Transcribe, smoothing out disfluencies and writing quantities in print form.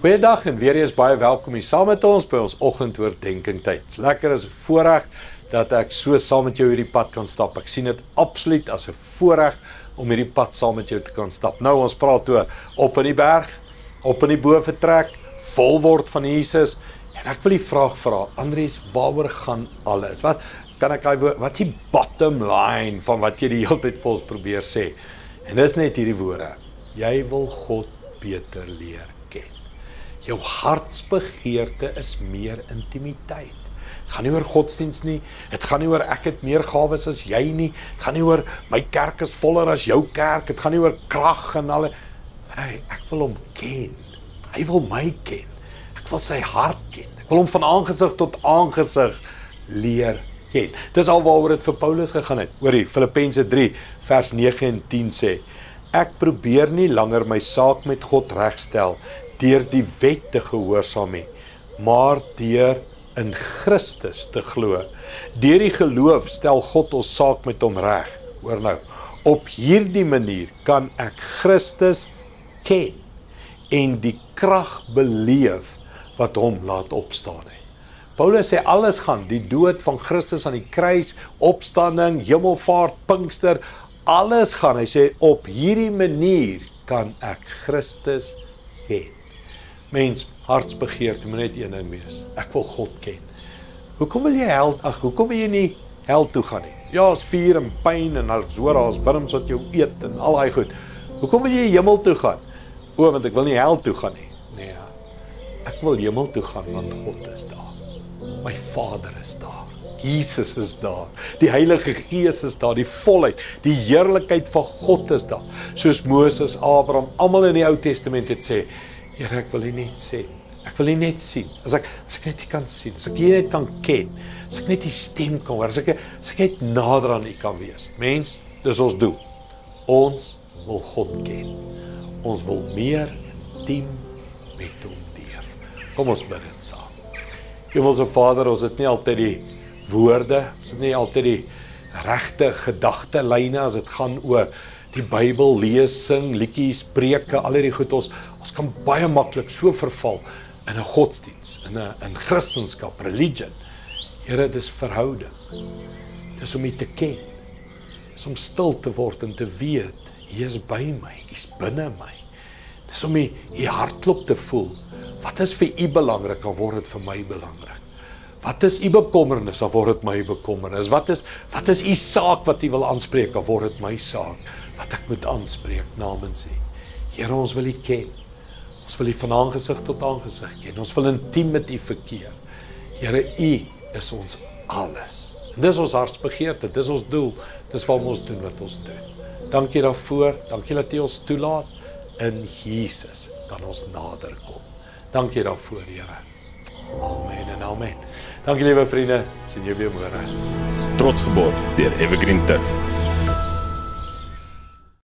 Goeiedag en weer eens baie welkom hier saam met ons by ons oggendoordenkings tyd. Dit's lekker, is 'n voorreg dat ek so saam met jou hierdie pad kan stap. Ek sien dit absoluut as 'n voorreg om hierdie pad saam met jou te kan stap. Nou ons praat oor op in die berg, op in die bo vertrek, vol word van Jesus. En ek wil die vraag vra, Andries, waaroor gaan alles? Wat kan ek wat is die bottom line van wat jy die hele tyd vir ons probeer sê? En dis net hierdie woorde. Jy wil God beter leer ken. Jou hartsbegeerte is meer intimiteit. Het gaan nie oor godsdienst nie, het gaan nie oor ek het meer gawes as jy nie, het gaan nie oor my kerk is voller as jou kerk, het gaan nie oor krag en alle. Hey, ek wil hom ken. Hy wil my ken. Ek wil sy hart ken. Ek wil hom van aangesig tot aangesig leer ken. Dis al waaroor dit vir Paulus gegaan het. Hoorie, Filippense 3 vers 9 en 10 sê: Ek probeer nie langer my saak met God regstel deur die wet te gehoorsaam nie, maar deur in Christus te glo. Deur die geloof stel God ons saak met hom reg. Hoor nou, op hierdie manier kan ek Christus ken en die krag beleef wat hom laat opstaan het. Paulus sê alles gaan, die dood van Christus aan die kruis, opstanding, hemelvaart, Pinkster, alles gaan. Hy sê op hierdie manier kan ek Christus ken. Mens, hartsbegeerte moet net een ding wees. Ek wil God ken. Hoekom wil jy hoekom wil jy nie hel toe gaan nie? Ja, is vuur en pyn en daar's wurms wat jou eet en al daai goed. Hoekom wil jy hemel toe gaan? O, want ek wil nie hel toe gaan nie. Nee, ek wil hemel toe gaan want God is daar. My Vader is daar. Jesus is daar. Die Heilige Gees is daar. Die volheid, die heerlikheid van God is daar. Soos Moses, Abraham, almal in die Ou Testament het sê, Here, ek wil U net sê, ek wil U net sien. As ek net U kan sien, as ek U net kan ken, as ek net U stem kan hoor, as ek net nader aan U kan wees. Mens, dis ons doel. Ons wil God ken. Ons wil meer intiem met hom leef. Kom ons bid dit saam. Hemelse Vader, ons het nie altyd die woorde, ons het nie altyd die regte gedagtelyne as dit gaan oor die Bybel lees, sing, liedjies, preke, al hierdie goed. Ons kan baie maklik so verval in 'n godsdiens, in Christendom, religion. Here, dis verhouding. Dis om U te ken. Dis om stil te word en te weet, U is by my, U is binne my. Dis om U hartklop te voel. Wat is vir U belangrik, dan word dit vir my belangrik. Wat is U bekommernis, dan word dit my bekommernis. Wat is U saak wat U wil aanspreek, dan word dit my saak wat ek moet aanspreek namens U. Here, ons wil U ken. Ons wil U van aangesig tot aangesig ken. Ons wil intiem met U verkeer. Here, U is ons alles. En dis ons hartsbegeerte, dis ons doel, dis waarom ons doen wat ons doen. Dankie daarvoor, dankie dat U ons toelaat. In Jesus kan ons nader kom. Dankie daarvoor, Here. Amen en amen. Dankie liewe vriende, sien jou weer môre. Trots geborg deur Evergreen Turf.